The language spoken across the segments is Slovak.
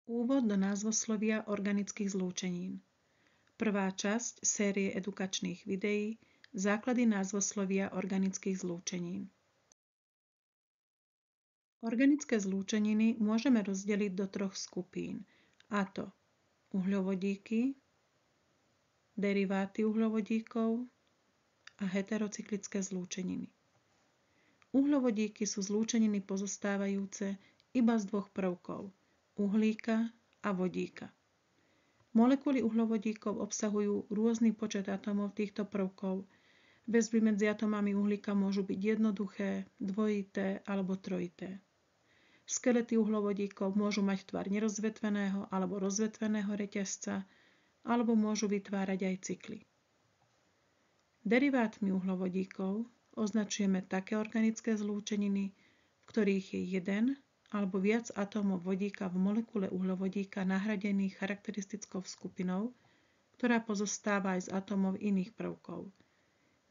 Úvod do názvoslovia organických zlúčenín. Prvá časť série edukačných videí Základy názvoslovia organických zlúčenín. Organické zlúčeniny môžeme rozdeliť do troch skupín, a to uhľovodíky, deriváty uhľovodíkov a heterocyklické zlúčeniny. Uhľovodíky sú zlúčeniny pozostávajúce iba z dvoch prvkov, uhlíka a vodíka. Molekuly uhľovodíkov obsahujú rôzny počet atómov týchto prvkov. Väzby medzi atómami uhlíka môžu byť jednoduché, dvojité alebo trojité. Skelety uhľovodíkov môžu mať tvar nerozvetveného alebo rozvetveného reťazca, alebo môžu vytvárať aj cykly. Derivátmi uhľovodíkov označujeme také organické zlúčeniny, v ktorých je jeden alebo viac atómov vodíka v molekule uhľovodíka nahradených charakteristickou skupinou, ktorá pozostáva aj z atómov iných prvkov.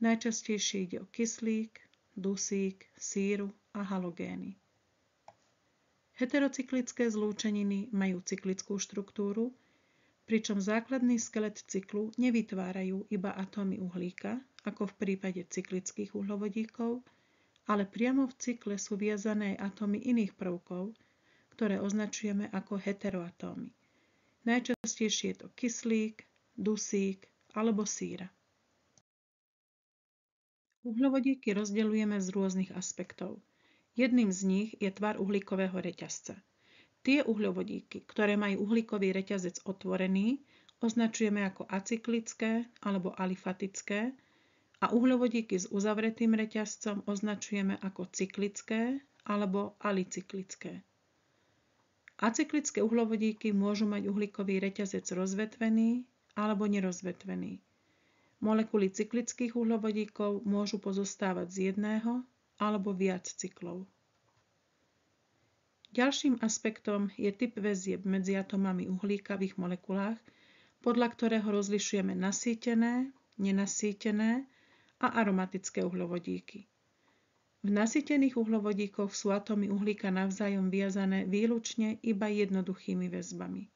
Najčastejšie ide o kyslík, dusík, síru a halogény. Heterocyklické zlúčeniny majú cyklickú štruktúru, pričom základný skelet cyklu nevytvárajú iba atómy uhlíka, ako v prípade cyklických uhľovodíkov, ale priamo v cykle sú viazané aj atómy iných prvkov, ktoré označujeme ako heteroatómy. Najčastejšie je to kyslík, dusík alebo síra. Uhľovodíky rozdeľujeme z rôznych aspektov. Jedným z nich je tvar uhlíkového reťazca. Tie uhľovodíky, ktoré majú uhlíkový reťazec otvorený, označujeme ako acyklické alebo alifatické, a uhľovodíky s uzavretým reťazcom označujeme ako cyklické alebo alicyklické. Acyklické uhľovodíky môžu mať uhlíkový reťazec rozvetvený alebo nerozvetvený. Molekuly cyklických uhľovodíkov môžu pozostávať z jedného alebo viac cyklov. Ďalším aspektom je typ väzieb medzi atómami uhlíka v ich molekulách, podľa ktorého rozlišujeme nasýtené, nenasýtené a aromatické uhľovodíky. V nasýtených uhľovodíkoch sú atómy uhlíka navzájom viazané výlučne iba jednoduchými väzbami.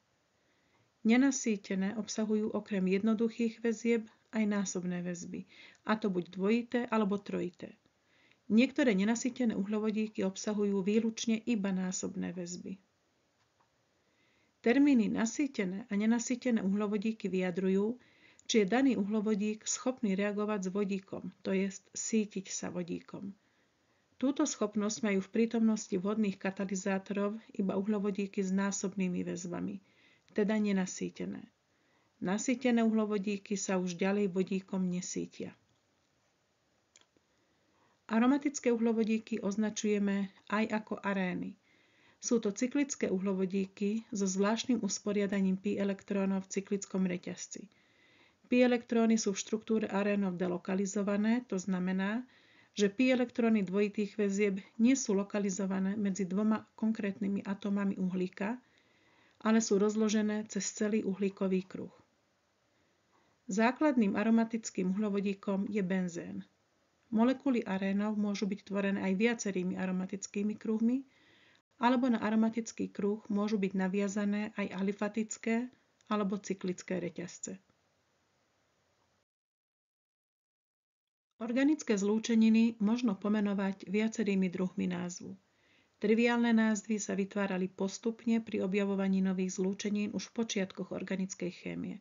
Nenasýtené obsahujú okrem jednoduchých väzieb aj násobné väzby, a to buď dvojité alebo trojité. Niektoré nenasýtené uhľovodíky obsahujú výlučne iba násobné väzby. Termíny nasýtené a nenasýtené uhľovodíky vyjadrujú, či je daný uhľovodík schopný reagovať s vodíkom, to jest sítiť sa vodíkom. Túto schopnosť majú v prítomnosti vhodných katalizátorov iba uhľovodíky s násobnými väzbami, teda nenasýtené. Nasýtené uhľovodíky sa už ďalej vodíkom nesítia. Aromatické uhľovodíky označujeme aj ako arény. Sú to cyklické uhľovodíky so zvláštnym usporiadaním pi elektrónov v cyklickom reťazci. Pi elektróny sú v štruktúre arénov delokalizované, to znamená, že pi elektróny dvojitých väzieb nie sú lokalizované medzi dvoma konkrétnymi atómami uhlíka, ale sú rozložené cez celý uhlíkový kruh. Základným aromatickým uhľovodíkom je benzén. Molekuly arénov môžu byť tvorené aj viacerými aromatickými kruhmi, alebo na aromatický kruh môžu byť naviazané aj alifatické alebo cyklické reťazce. Organické zlúčeniny možno pomenovať viacerými druhmi názvu. Triviálne názvy sa vytvárali postupne pri objavovaní nových zlúčenín už v počiatkoch organickej chémie.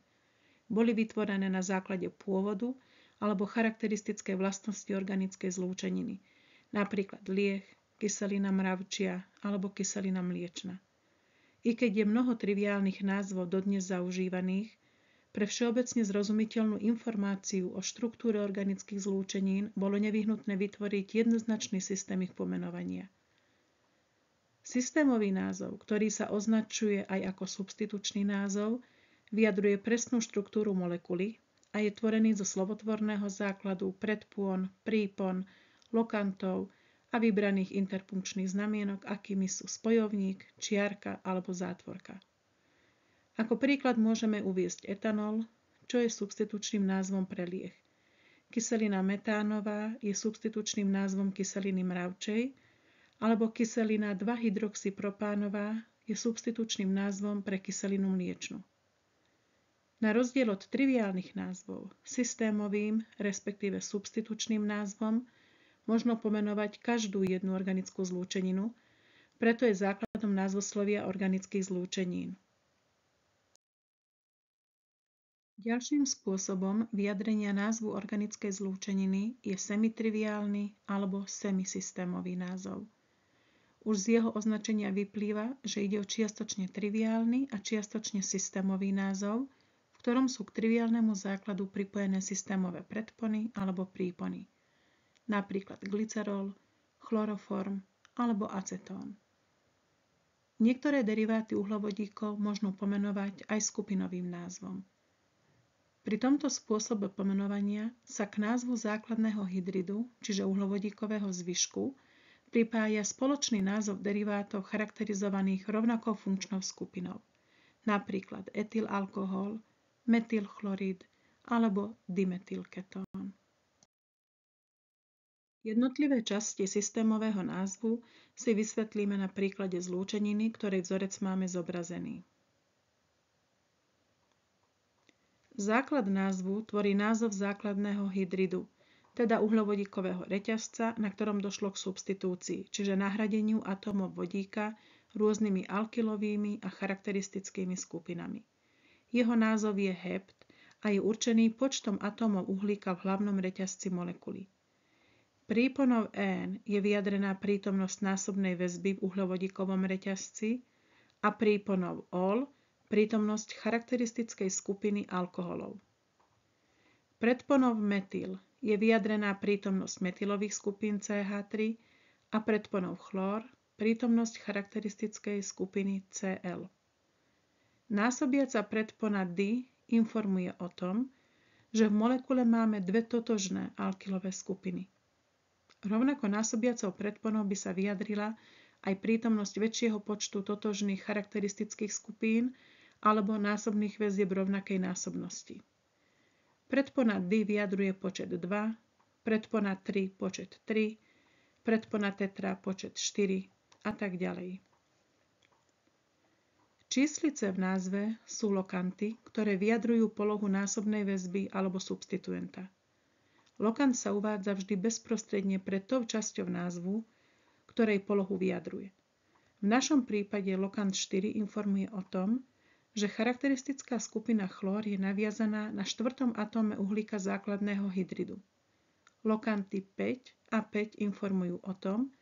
Boli vytvorené na základe pôvodu alebo charakteristické vlastnosti organickej zlúčeniny, napríklad lieh, kyselina mravčia alebo kyselina mliečna. I keď je mnoho triviálnych názvov dodnes zaužívaných, pre všeobecne zrozumiteľnú informáciu o štruktúre organických zlúčenín bolo nevyhnutné vytvoriť jednoznačný systém ich pomenovania. Systémový názov, ktorý sa označuje aj ako substitučný názov, vyjadruje presnú štruktúru molekuly a je tvorený zo slovotvorného základu predpón, prípon, lokantov a vybraných interpunkčných znamienok, akými sú spojovník, čiarka alebo zátvorka. Ako príklad môžeme uviesť etanol, čo je substitučným názvom pre lieh. Kyselina metánová je substitučným názvom kyseliny mravčej, alebo kyselina 2-hydroxypropánová je substitučným názvom pre kyselinu mliečnu. Na rozdiel od triviálnych názvov, systémovým, respektíve substitučným názvom možno pomenovať každú jednu organickú zlúčeninu, preto je základom názvoslovia organických zlúčenín. Ďalším spôsobom vyjadrenia názvu organickej zlúčeniny je semitriviálny alebo semisystémový názov. Už z jeho označenia vyplýva, že ide o čiastočne triviálny a čiastočne systémový názov, v ktorom sú k triviálnemu základu pripojené systémové predpony alebo prípony, napríklad glycerol, chloroform alebo acetón. Niektoré deriváty uhlovodíkov možno pomenovať aj skupinovým názvom. Pri tomto spôsobe pomenovania sa k názvu základného hydridu, čiže uhlovodíkového zvyšku, pripája spoločný názov derivátov charakterizovaných rovnakou funkčnou skupinou, napríklad etylalkohol, metylchlorid alebo dimetylketón. Jednotlivé časti systémového názvu si vysvetlíme na príklade zlúčeniny, ktorej vzorec máme zobrazený. Základ názvu tvorí názov základného hydridu, teda uhlovodíkového reťazca, na ktorom došlo k substitúcii, čiže nahradeniu atómov vodíka rôznymi alkylovými a charakteristickými skupinami. Jeho názov je hept a je určený počtom atómov uhlíka v hlavnom reťazci molekuly. Príponom N je vyjadrená prítomnosť násobnej väzby v uhlovodíkovom reťazci a príponom OL prítomnosť charakteristickej skupiny alkoholov. Predponov metyl je vyjadrená prítomnosť metylových skupín CH3 a predponov chlór prítomnosť charakteristickej skupiny Cl. Násobiaca predpona di informuje o tom, že v molekule máme dve totožné alkylové skupiny. Rovnako násobiacou predponou by sa vyjadrila aj prítomnosť väčšieho počtu totožných charakteristických skupín alebo násobných väzieb rovnakej násobnosti. Predpona di vyjadruje počet 2, predpona 3 počet 3, predpona tetra počet 4 a tak ďalej. Číslice v názve sú lokanty, ktoré vyjadrujú polohu násobnej väzby alebo substituenta. Lokant sa uvádza vždy bezprostredne pred tou časťou názvu, ktorej polohu vyjadruje. V našom prípade lokant 4 informuje o tom, že charakteristická skupina chlór je naviazaná na 4. atóme uhlíka základného hydridu. Lokanty 5 a 5 informujú o tom,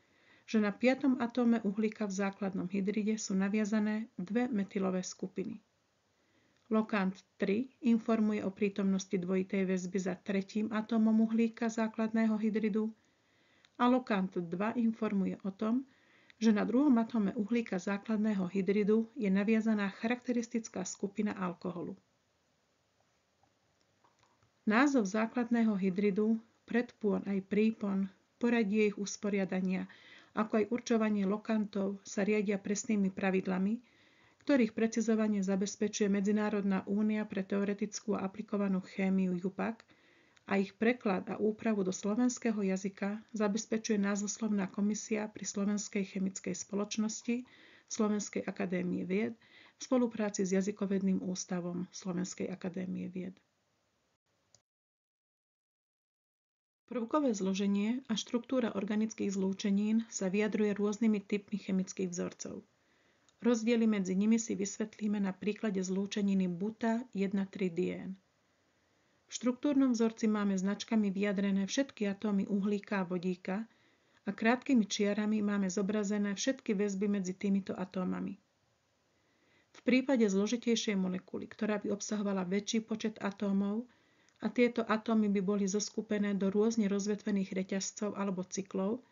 že na 5. atóme uhlíka v základnom hydride sú naviazané dve metylové skupiny. Lokant 3 informuje o prítomnosti dvojitej väzby za 3. atómom uhlíka základného hydridu a lokant 2 informuje o tom, že na 2. atóme uhlíka základného hydridu je naviazaná charakteristická skupina alkoholu. Názov základného hydridu, predpon aj prípon, poradie ich usporiadania, ako aj určovanie lokantov sa riadia presnými pravidlami, ktorých precizovanie zabezpečuje Medzinárodná únia pre teoretickú a aplikovanú chémiu JUPAC a ich preklad a úpravu do slovenského jazyka zabezpečuje Názvoslovná komisia pri Slovenskej chemickej spoločnosti Slovenskej akadémie vied v spolupráci s Jazykovedným ústavom Slovenskej akadémie vied. Prvkové zloženie a štruktúra organických zlúčenín sa vyjadruje rôznymi typmi chemických vzorcov. Rozdiely medzi nimi si vysvetlíme na príklade zlúčeniny buta-1,3-dién. V štruktúrnom vzorci máme značkami vyjadrené všetky atómy uhlíka a vodíka a krátkými čiarami máme zobrazené všetky väzby medzi týmito atómami. V prípade zložitejšej molekuly, ktorá by obsahovala väčší počet atómov a tieto atómy by boli zoskupené do rôzne rozvetvených reťazcov alebo cyklov,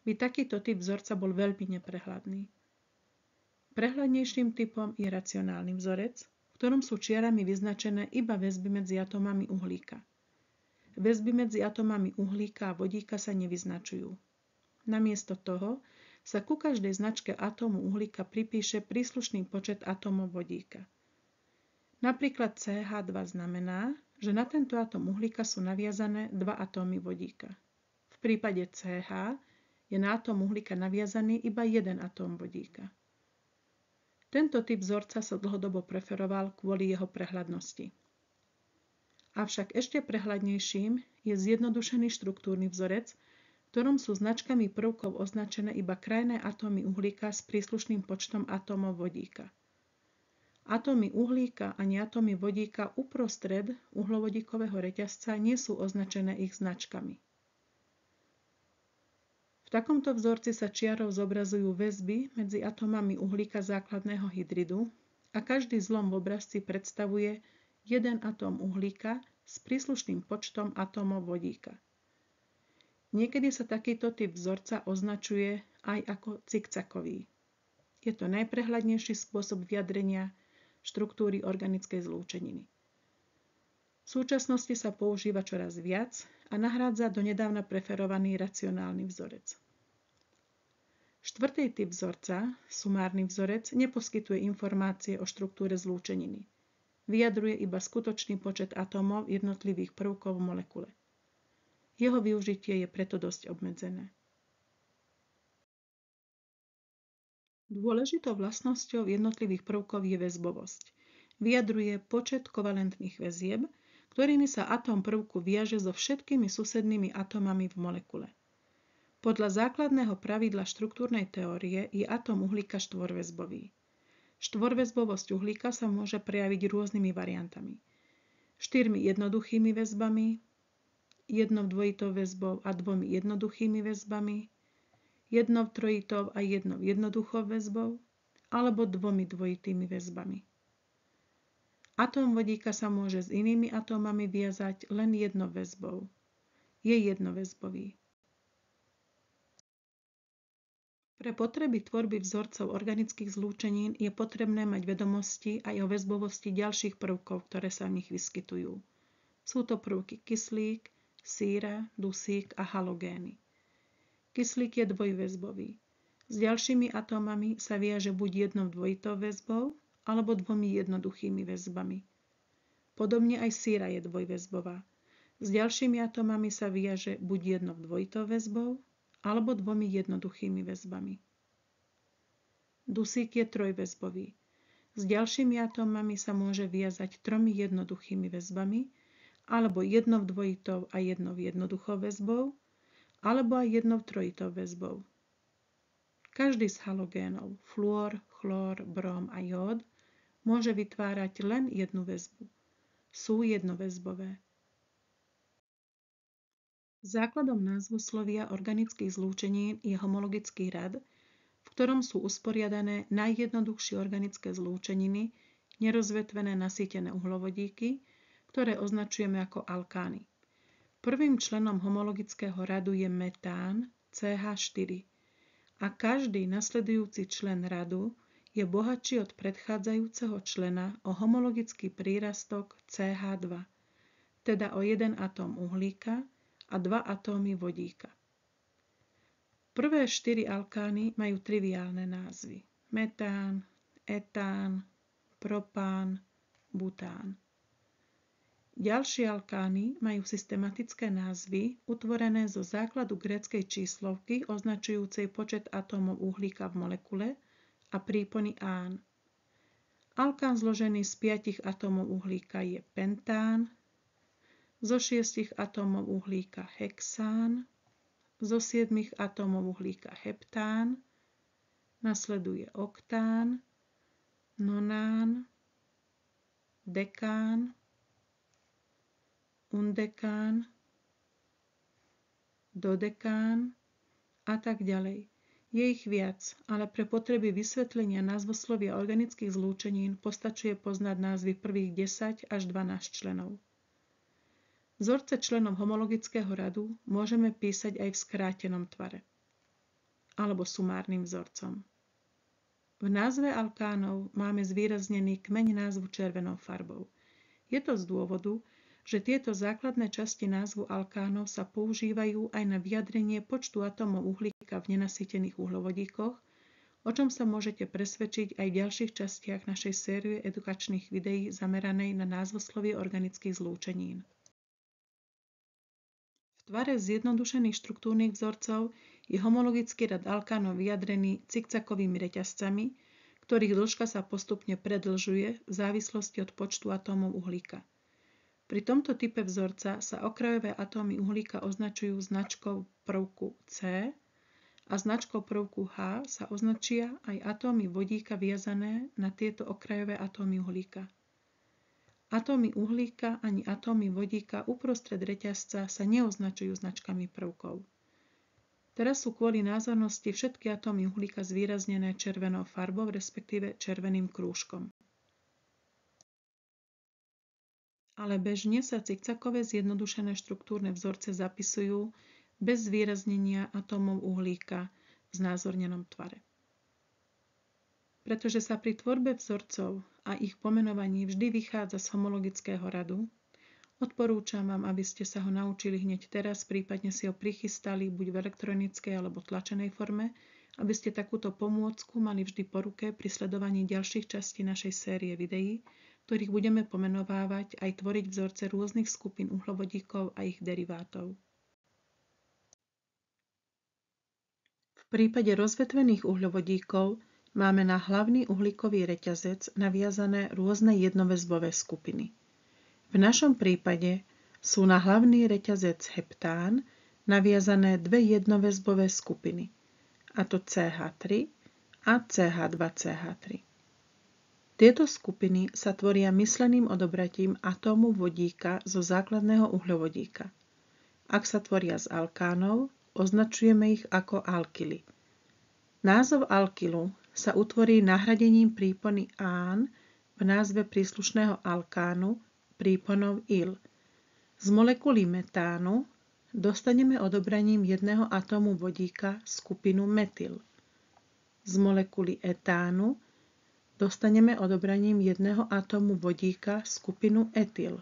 by takýto typ vzorca bol veľmi neprehľadný. Prehľadnejším typom je racionálny vzorec, v ktorom sú čiarami vyznačené iba väzby medzi atómami uhlíka. Väzby medzi atómami uhlíka a vodíka sa nevyznačujú. Namiesto toho sa ku každej značke atómu uhlíka pripíše príslušný počet atómov vodíka. Napríklad CH2 znamená, že na tento atóm uhlíka sú naviazané 2 atómy vodíka. V prípade CH je na atóm uhlíka naviazaný iba 1 atóm vodíka. Tento typ vzorca sa dlhodobo preferoval kvôli jeho prehľadnosti. Avšak ešte prehľadnejším je zjednodušený štruktúrny vzorec, v ktorom sú značkami prvkov označené iba krajné atómy uhlíka s príslušným počtom atómov vodíka. Atómy uhlíka ani atómy vodíka uprostred uhlovodíkového reťazca nie sú označené ich značkami. V takomto vzorci sa čiarou zobrazujú väzby medzi atómami uhlíka základného hydridu a každý zlom v obrazci predstavuje jeden atóm uhlíka s príslušným počtom atómov vodíka. Niekedy sa takýto typ vzorca označuje aj ako cikcakový. Je to najprehľadnejší spôsob vyjadrenia štruktúry organickej zlúčeniny. V súčasnosti sa používa čoraz viac a nahrádza donedávna preferovaný racionálny vzorec. Štvrtý typ vzorca, sumárny vzorec, neposkytuje informácie o štruktúre zlúčeniny. Vyjadruje iba skutočný počet atómov jednotlivých prvkov v molekule. Jeho využitie je preto dosť obmedzené. Dôležitou vlastnosťou jednotlivých prvkov je väzbovosť. Vyjadruje počet kovalentných väzieb, ktorými sa atóm prvku viaže so všetkými susednými atómami v molekule. Podľa základného pravidla štruktúrnej teórie je atóm uhlíka štvorväzbový. Štvorväzbovosť uhlíka sa môže prejaviť rôznymi variantami. 4 jednoduchými väzbami, 1 dvojitou väzbou a 2 jednoduchými väzbami, 1 trojitou a 1 jednoduchou väzbou, alebo 2 dvojitými väzbami. Atóm vodíka sa môže s inými atómami viazať len jednou väzbou. Je jednoväzbový. Pre potreby tvorby vzorcov organických zlúčenín je potrebné mať vedomosti aj o väzbovosti ďalších prvkov, ktoré sa v nich vyskytujú. Sú to prvky kyslík, síra, dusík a halogény. Kyslík je dvojväzbový. S ďalšími atómami sa viaže buď jednou dvojitou väzbou, alebo 2 jednoduchými väzbami. Podobne aj síra je dvojväzbová. S ďalšími atómami sa viaže buď jednou dvojitou väzbou, alebo 2 jednoduchými väzbami. Dusík je trojväzbový. S ďalšími atómami sa môže viazať 3 jednoduchými väzbami, alebo 1 dvojitou a 1 jednoduchou väzbou, alebo aj 1 trojitou väzbou. Každý z halogénov, fluor, chlór, bróm a jód, môže vytvárať len jednu väzbu. Sú jednoväzbové. Základom názvoslovia organických zlúčenín je homologický rad, v ktorom sú usporiadané najjednoduchšie organické zlúčeniny, nerozvetvené nasýtené uhlovodíky, ktoré označujeme ako alkány. Prvým členom homologického radu je metán CH4 a každý nasledujúci člen radu je bohatší od predchádzajúceho člena o homologický prírastok CH2, teda o jeden atóm uhlíka a 2 atómy vodíka. Prvé 4 alkány majú triviálne názvy: metán, etán, propán, bután. Ďalšie alkány majú systematické názvy utvorené zo základu gréckej číslovky označujúcej počet atómov uhlíka v molekule a prípony -án. Alkán zložený z 5 atómov uhlíka je pentán, zo 6 atómov uhlíka hexán, zo 7 atómov uhlíka heptán, nasleduje oktán, nonán, dekán, undekán, dodekán a tak ďalej. Je ich viac, ale pre potreby vysvetlenia názvoslovia organických zlúčenín postačuje poznať názvy prvých 10 až 12 členov. Vzorce členov homologického radu môžeme písať aj v skrátenom tvare, alebo sumárnym vzorcom. V názve alkánov máme zvýraznený kmeň názvu červenou farbou. Je to z dôvodu, že tieto základné časti názvu alkánov sa používajú aj na vyjadrenie počtu atómov uhlíka v nenasýtených uhlovodíkoch, o čom sa môžete presvedčiť aj v ďalších častiach našej série edukačných videí zameranej na názvoslovie organických zlúčenín. V tvare zjednodušených štruktúrnych vzorcov je homologický rad alkánov vyjadrený cikcakovými reťazcami, ktorých dĺžka sa postupne predĺžuje v závislosti od počtu atómov uhlíka. Pri tomto type vzorca sa okrajové atómy uhlíka označujú značkou prvku C a značkou prvku H sa označia aj atómy vodíka viazané na tieto okrajové atómy uhlíka. Atómy uhlíka ani atómy vodíka uprostred reťazca sa neoznačujú značkami prvkov. Teraz sú kvôli názornosti všetky atómy uhlíka zvýraznené červenou farbou, respektíve červeným krúžkom. Ale bežne sa cikcakové zjednodušené štruktúrne vzorce zapisujú bez zvýraznenia atómov uhlíka v znázornenom tvare. Pretože sa pri tvorbe vzorcov a ich pomenovaní vždy vychádza z homologického radu, odporúčam vám, aby ste sa ho naučili hneď teraz, prípadne si ho prichystali buď v elektronickej alebo tlačenej forme, aby ste takúto pomôcku mali vždy po ruke pri sledovaní ďalších častí našej série videí, ktorých budeme pomenovávať aj tvoriť vzorce rôznych skupín uhlovodíkov a ich derivátov. V prípade rozvetvených uhlovodíkov máme na hlavný uhlíkový reťazec naviazané rôzne jednoväzbové skupiny. V našom prípade sú na hlavný reťazec heptán naviazané dve jednoväzbové skupiny, a to CH3 a CH2CH3. Tieto skupiny sa tvoria mysleným odobratím atómu vodíka zo základného uhľovodíka. Ak sa tvoria z alkánov, označujeme ich ako alkyly. Názov alkylu sa utvorí nahradením prípony -án v názve príslušného alkánu príponou -il. Z molekuly metánu dostaneme odobraním jedného atómu vodíka skupinu metyl. Z molekuly etánu dostaneme odobraním jedného atómu vodíka skupinu etyl.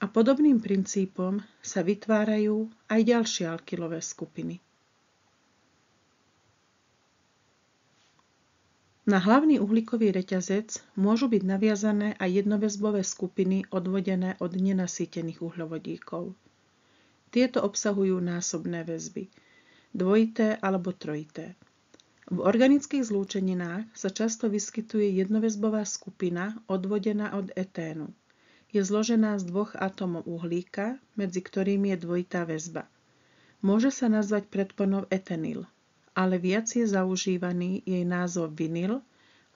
A podobným princípom sa vytvárajú aj ďalšie alkylové skupiny. Na hlavný uhlíkový reťazec môžu byť naviazané aj jednoväzbové skupiny odvodené od nenasýtených uhľovodíkov. Tieto obsahujú násobné väzby, dvojité alebo trojité. V organických zlúčeninách sa často vyskytuje jednoväzbová skupina odvodená od eténu. Je zložená z dvoch atómov uhlíka, medzi ktorými je dvojitá väzba. Môže sa nazvať predponou etenyl, ale viac je zaužívaný jej názov vinyl,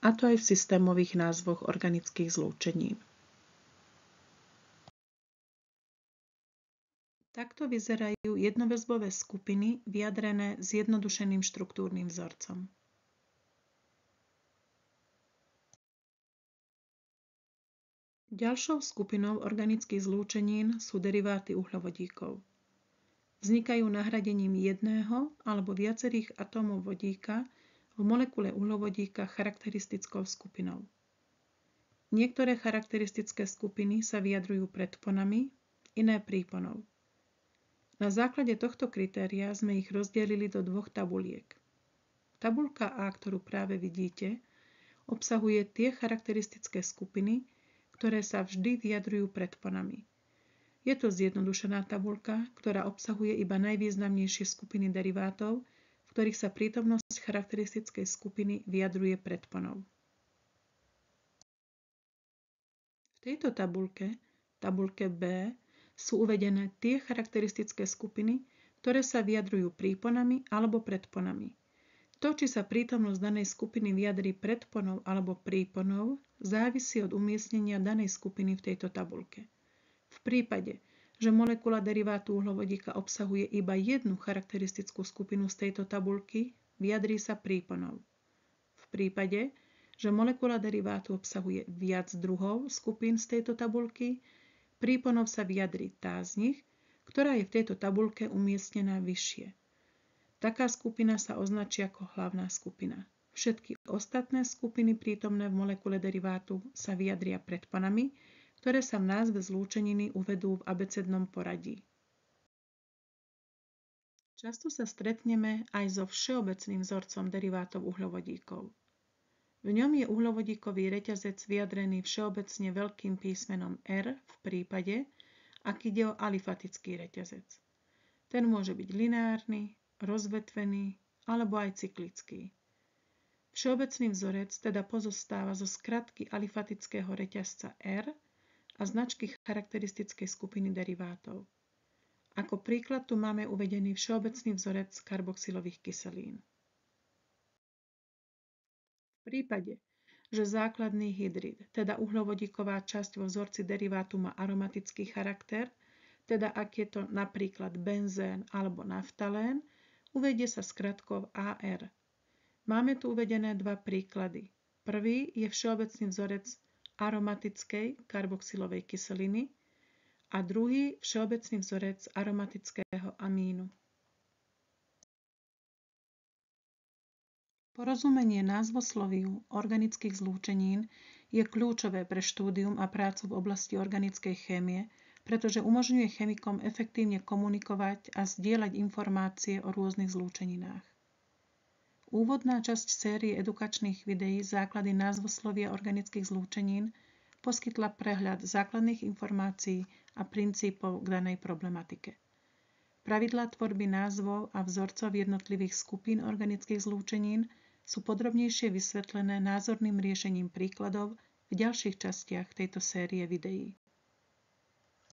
a to aj v systémových názvoch organických zlúčenín. Takto vyzerajú jednoväzbové skupiny vyjadrené zjednodušeným štruktúrnym vzorcom. Ďalšou skupinou organických zlúčenín sú deriváty uhľovodíkov. Vznikajú nahradením jedného alebo viacerých atómov vodíka v molekule uhlovodíka charakteristickou skupinou. Niektoré charakteristické skupiny sa vyjadrujú predponami, iné príponou. Na základe tohto kritéria sme ich rozdelili do dvoch tabuliek. Tabuľka A, ktorú práve vidíte, obsahuje tie charakteristické skupiny, ktoré sa vždy vyjadrujú predponami. Je to zjednodušená tabuľka, ktorá obsahuje iba najvýznamnejšie skupiny derivátov, v ktorých sa prítomnosť charakteristickej skupiny vyjadruje predponou. V tejto tabuľke B, sú uvedené tie charakteristické skupiny, ktoré sa vyjadrujú príponami alebo predponami. To, či sa prítomnosť danej skupiny vyjadrí predponou alebo príponou, závisí od umiestnenia danej skupiny v tejto tabuľke. V prípade, že molekula derivátu uhlovodíka obsahuje iba jednu charakteristickú skupinu z tejto tabuľky, vyjadrí sa príponou. V prípade, že molekula derivátu obsahuje viac druhov skupín z tejto tabuľky, príponou sa vyjadrí tá z nich, ktorá je v tejto tabuľke umiestnená vyššie. Taká skupina sa označí ako hlavná skupina. Všetky ostatné skupiny prítomné v molekule derivátu sa vyjadria predponami, ktoré sa v názve zlúčeniny uvedú v abecednom poradí. Často sa stretneme aj so všeobecným vzorcom derivátov uhľovodíkov. V ňom je uhľovodíkový reťazec vyjadrený všeobecne veľkým písmenom R v prípade, ak ide o alifatický reťazec. Ten môže byť lineárny, rozvetvený alebo aj cyklický. Všeobecný vzorec teda pozostáva zo skratky alifatického reťazca R a značky charakteristickej skupiny derivátov. Ako príklad tu máme uvedený všeobecný vzorec karboxylových kyselín. V prípade, že základný hydrid, teda uhlovodíková časť vo vzorci derivátu má aromatický charakter, teda ak je to napríklad benzén alebo naftalén, uvedie sa skratkou AR. Máme tu uvedené dva príklady. Prvý je všeobecný vzorec aromatickej karboxylovej kyseliny a druhý všeobecný vzorec aromatického amínu. Porozumenie názvosloviu organických zlúčenín je kľúčové pre štúdium a prácu v oblasti organickej chémie, pretože umožňuje chemikom efektívne komunikovať a zdieľať informácie o rôznych zlúčeninách. Úvodná časť série edukačných videí Základy názvoslovia organických zlúčenín poskytla prehľad základných informácií a princípov k danej problematike. Pravidlá tvorby názvov a vzorcov jednotlivých skupín organických zlúčenín sú podrobnejšie vysvetlené názorným riešením príkladov v ďalších častiach tejto série videí.